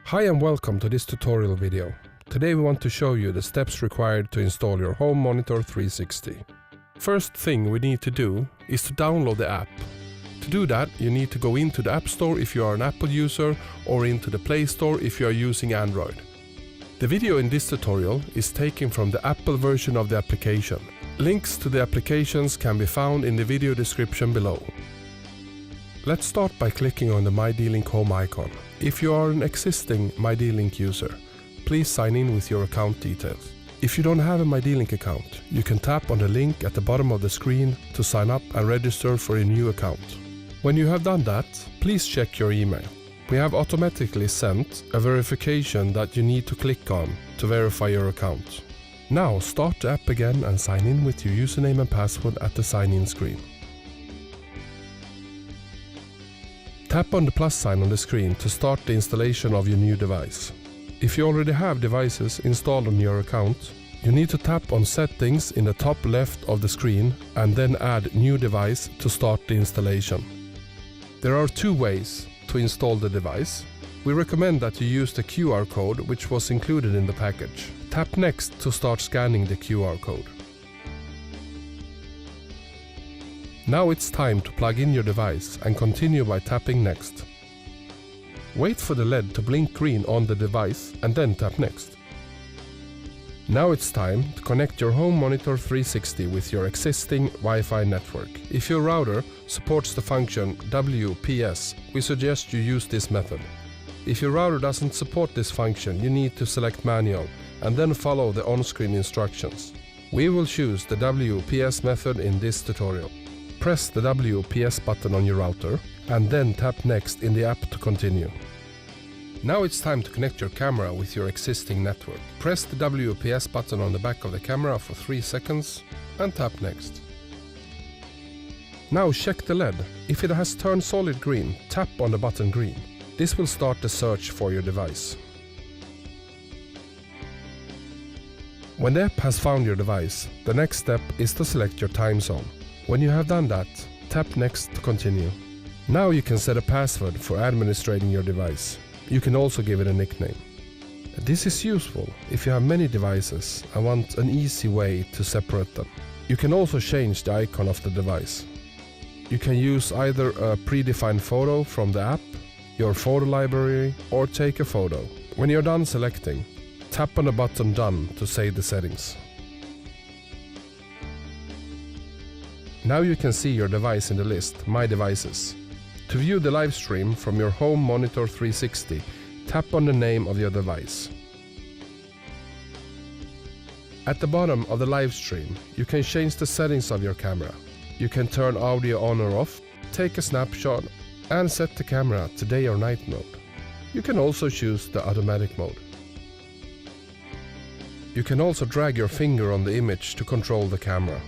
Hi and welcome to this tutorial video. Today we want to show you the steps required to install your Home Monitor 360. First thing we need to do is to download the app. To do that, you need to go into the App Store if you are an Apple user or into the Play Store if you are using Android. The video in this tutorial is taken from the Apple version of the application. Links to the applications can be found in the video description below. Let's start by clicking on the Mydlink Home icon. If you are an existing Mydlink user, please sign in with your account details. If you don't have a Mydlink account, you can tap on the link at the bottom of the screen to sign up and register for a new account. When you have done that, please check your email. We have automatically sent a verification that you need to click on to verify your account. Now start the app again and sign in with your username and password at the sign-in screen. Tap on the plus sign on the screen to start the installation of your new device. If you already have devices installed on your account, you need to tap on Settings in the top left of the screen and then add New Device to start the installation. There are two ways to install the device. We recommend that you use the QR code which was included in the package. Tap Next to start scanning the QR code. Now it's time to plug in your device and continue by tapping Next. Wait for the LED to blink green on the device and then tap Next. Now it's time to connect your Home Monitor 360 with your existing Wi-Fi network. If your router supports the function WPS, we suggest you use this method. If your router doesn't support this function, you need to select Manual and then follow the on-screen instructions. We will choose the WPS method in this tutorial. Press the WPS button on your router and then tap Next in the app to continue. Now it's time to connect your camera with your existing network. Press the WPS button on the back of the camera for 3 seconds and tap Next. Now check the LED. If it has turned solid green, tap on the button green. This will start the search for your device. When the app has found your device, the next step is to select your time zone. When you have done that, tap Next to continue. Now you can set a password for administrating your device. You can also give it a nickname. This is useful if you have many devices and want an easy way to separate them. You can also change the icon of the device. You can use either a predefined photo from the app, your photo library, or take a photo. When you're done selecting, tap on the button Done to save the settings. Now you can see your device in the list, My Devices. To view the live stream from your Home Monitor 360, tap on the name of your device. At the bottom of the live stream, you can change the settings of your camera. You can turn audio on or off, take a snapshot, and set the camera to day or night mode. You can also choose the automatic mode. You can also drag your finger on the image to control the camera.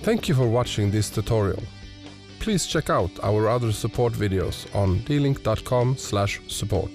Thank you for watching this tutorial. Please check out our other support videos on dlink.com/support.